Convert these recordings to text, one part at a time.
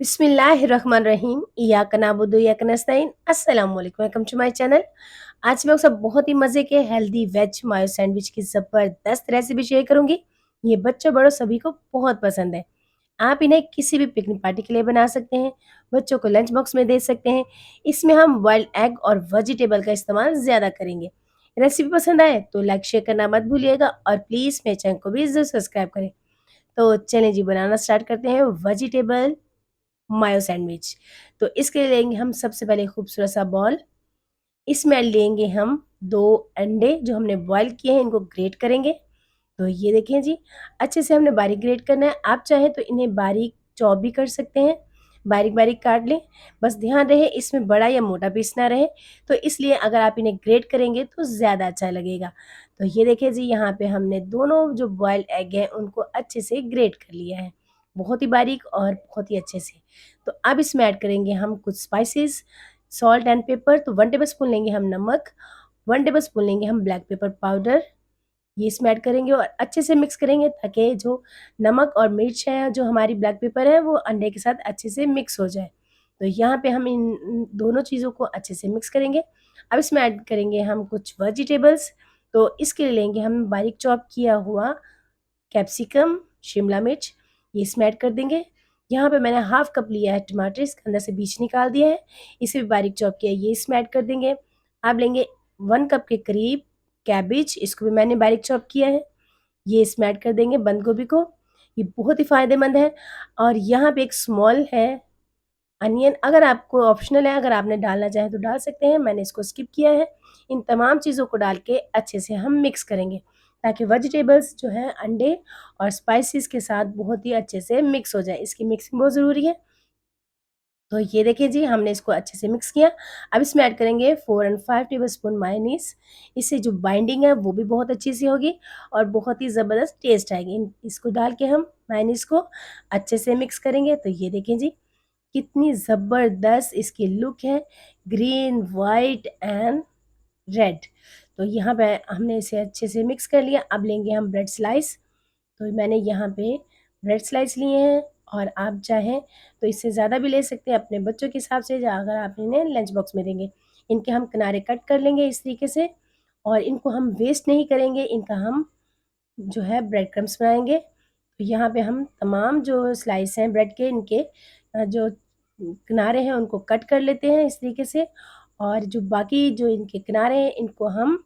बिस्मिल्लाहिर्रहमानिर्रहीम इय्याका नअबुदु व इय्याका नस्तईन अस्सलाम वालेकुम वेलकम टू माय चैनल। आज मैं आपके साथ बहुत ही मज़े के हेल्दी वेज मायो सैंडविच की ज़बरदस्त रेसिपी शेयर करूँगी। ये बच्चों बड़ों सभी को बहुत पसंद है। आप इन्हें किसी भी पिकनिक पार्टी के लिए बना सकते हैं, बच्चों को लंच बॉक्स में दे सकते हैं। इसमें हम बॉइल्ड एग और वेजिटेबल का इस्तेमाल ज़्यादा करेंगे। रेसिपी पसंद आए तो लाइक शेयर करना मत भूलिएगा और प्लीज़ मेरे चैनल को भी ज़रूर सब्सक्राइब करें। तो चलें जी बनाना स्टार्ट करते हैं वेजिटेबल मायो सैंडविच। तो इसके लिए लेंगे हम सबसे पहले खूबसूरत सा बॉल। इसमें लेंगे हम 2 अंडे जो हमने बॉयल किए हैं, इनको ग्रेट करेंगे। तो ये देखें जी, अच्छे से हमने बारीक ग्रेट करना है। आप चाहें तो इन्हें बारीक चॉप भी कर सकते हैं, बारीक-बारीक काट लें। बस ध्यान रहे इसमें बड़ा या मोटा पीस ना रहे, तो इसलिए अगर आप इन्हें ग्रेट करेंगे तो ज़्यादा अच्छा लगेगा। तो ये देखिए जी, यहाँ पे हमने दोनों जो बॉइल्ड एग हैं उनको अच्छे से ग्रेट कर लिया है, बहुत ही बारीक और बहुत ही अच्छे से। तो अब इसमें ऐड करेंगे हम कुछ स्पाइसेस, सॉल्ट एंड पेपर। तो 1 टेबलस्पून लेंगे हम नमक, 1 टेबलस्पून लेंगे हम ब्लैक पेपर पाउडर। ये इसमें ऐड करेंगे और अच्छे से मिक्स करेंगे ताकि जो नमक और मिर्च है, जो हमारी ब्लैक पेपर है, वो अंडे के साथ अच्छे से मिक्स हो जाए। तो यहाँ पे हम इन दोनों चीज़ों को अच्छे से मिक्स करेंगे। अब इसमें ऐड करेंगे हम कुछ वेजिटेबल्स। तो इसके लिए लेंगे हम बारीक चॉप किया हुआ कैप्सिकम, शिमला मिर्च, ये इसमें ऐड कर देंगे। यहाँ पे मैंने हाफ कप लिया है टमाटर, इसके अंदर से बीज निकाल दिया है, इसे भी बारीक चॉप किया है, ये इसमें ऐड कर देंगे। अब लेंगे 1 कप के करीब कैबेज, इसको भी मैंने बारीक चॉप किया है, ये इसमें ऐड कर देंगे। बंद गोभी को, ये बहुत ही फ़ायदेमंद है। और यहाँ पे एक स्मॉल है अनियन, अगर आपको ऑप्शनल है, अगर आपने डालना चाहें तो डाल सकते हैं, मैंने इसको स्किप किया है। इन तमाम चीज़ों को डाल के अच्छे से हम मिक्स करेंगे ताकि वेजिटेबल्स जो हैं अंडे और स्पाइसेस के साथ बहुत ही अच्छे से मिक्स हो जाए। इसकी मिक्सिंग बहुत ज़रूरी है। तो ये देखिए जी, हमने इसको अच्छे से मिक्स किया। अब इसमें ऐड करेंगे 4 एंड 5 टेबलस्पून मायोनीज़। इससे जो बाइंडिंग है वो भी बहुत अच्छी सी होगी और बहुत ही ज़बरदस्त टेस्ट आएगी। इसको डाल के हम मायोनीज़ को अच्छे से मिक्स करेंगे। तो ये देखें जी, कितनी ज़बरदस्त इसकी लुक है, ग्रीन, व्हाइट एंड रेड। तो यहाँ पे हमने इसे अच्छे से मिक्स कर लिया। अब लेंगे हम ब्रेड स्लाइस। तो मैंने यहाँ पे ब्रेड स्लाइस लिए हैं और आप चाहें तो इससे ज़्यादा भी ले सकते हैं अपने बच्चों के हिसाब से, या अगर आप इन्हें लंच बॉक्स में देंगे। इनके हम किनारे कट कर लेंगे इस तरीके से और इनको हम वेस्ट नहीं करेंगे, इनका हम जो है ब्रेड क्रम्स बनाएँगे। तो यहाँ पे हम तमाम जो स्लाइस हैं ब्रेड के, इनके जो किनारे हैं उनको कट कर लेते हैं इस तरीके से, और जो बाकी जो इनके किनारे हैं इनको हम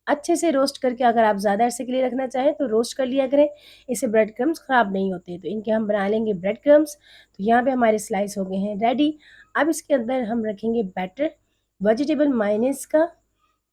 अच्छे से रोस्ट करके, अगर आप ज़्यादा अरसे के लिए रखना चाहें तो रोस्ट कर लिया करें, इससे ब्रेड क्रम्स ख़राब नहीं होते। तो इनके हम बना लेंगे ब्रेड क्रम्स। तो यहाँ पे हमारे स्लाइस हो गए हैं रेडी। अब इसके अंदर हम रखेंगे बैटर वेजिटेबल मायोनीज़ का।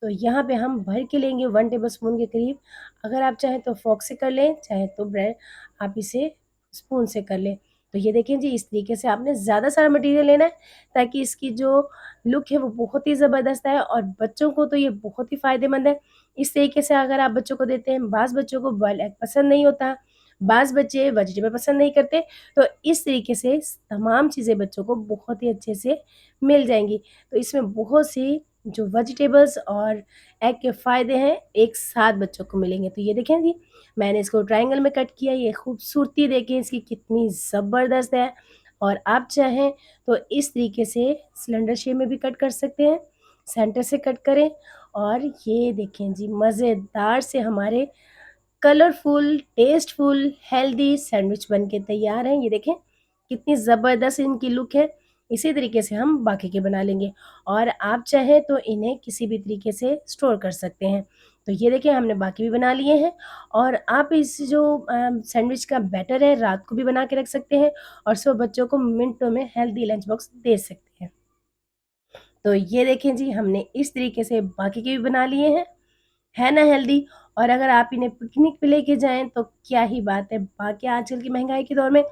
तो यहाँ पे हम भर के लेंगे 1 टेबलस्पून के करीब। अगर आप चाहें तो फ़ोर्क से कर लें, चाहे तो ब्रेड आप इसे स्पून से कर लें। तो ये देखें जी, इस तरीके से आपने ज़्यादा सारा मटीरियल लेना है ताकि इसकी जो लुक है वो बहुत ही ज़बरदस्त है और बच्चों को तो ये बहुत ही फ़ायदेमंद है। इस तरीके से अगर आप बच्चों को देते हैं, बाज़ बच्चों को बॉइल्ड एग पसंद नहीं होता, बाज़ बच्चे वेजिटेबल पसंद नहीं करते, तो इस तरीके से तमाम चीज़ें बच्चों को बहुत ही अच्छे से मिल जाएँगी। तो इसमें बहुत सी जो वेजिटेबल्स और एग के फ़ायदे हैं, एक साथ बच्चों को मिलेंगे। तो ये देखें जी, मैंने इसको ट्रायंगल में कट किया, ये खूबसूरती देखिए इसकी कितनी ज़बरदस्त है। और आप चाहें तो इस तरीके से सिलेंडर शेप में भी कट कर सकते हैं, सेंटर से कट करें। और ये देखें जी, मज़ेदार से हमारे कलरफुल, टेस्टफुल, हेल्दी सैंडविच बन के तैयार हैं। ये देखें, कितनी ज़बरदस्त इनकी लुक है। इसी तरीके से हम बाकी के बना लेंगे और आप चाहें तो इन्हें किसी भी तरीके से स्टोर कर सकते हैं। तो ये देखिए, हमने बाकी भी बना लिए हैं और आप इस जो सैंडविच का बैटर है, रात को भी बना के रख सकते हैं और सुबह बच्चों को मिनटों में हेल्दी लंच बॉक्स दे सकते हैं। तो ये देखें जी, हमने इस तरीके से बाकी के भी बना लिए हैं। है ना हेल्दी। और अगर आप इन्हें पिकनिक पे लेके जाएँ तो क्या ही बात है। बाकी आजकल की महँगाई के दौर में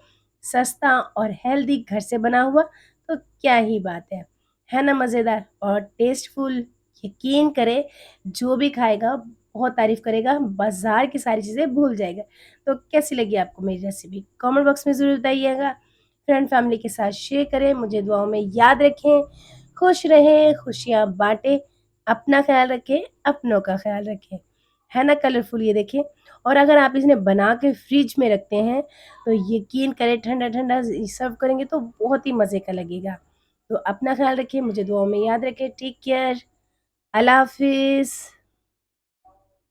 सस्ता और हेल्दी घर से बना हुआ तो क्या ही बात है। है ना मज़ेदार और टेस्टफुल। यकीन करें, जो भी खाएगा बहुत तारीफ़ करेगा, बाज़ार की सारी चीज़ें भूल जाएगा। तो कैसी लगी आपको मेरी रेसिपी? कमेंट बॉक्स में ज़रूर बताइएगा। फ्रेंड फैमिली के साथ शेयर करें, मुझे दुआओं में याद रखें। खुश रहें, खुशियाँ बाँटें, अपना ख़्याल रखें, अपनों का ख़्याल रखें। है ना कलरफुल, ये देखिए। और अगर आप इन्हें बना के फ्रिज में रखते हैं तो यकीन करें ठंडा-ठंडा सर्व करेंगे तो बहुत ही मज़े का लगेगा। तो अपना ख़्याल रखिए, मुझे दुआओं में याद रखें। टेक केयर, अल्लाह हाफ़िज़।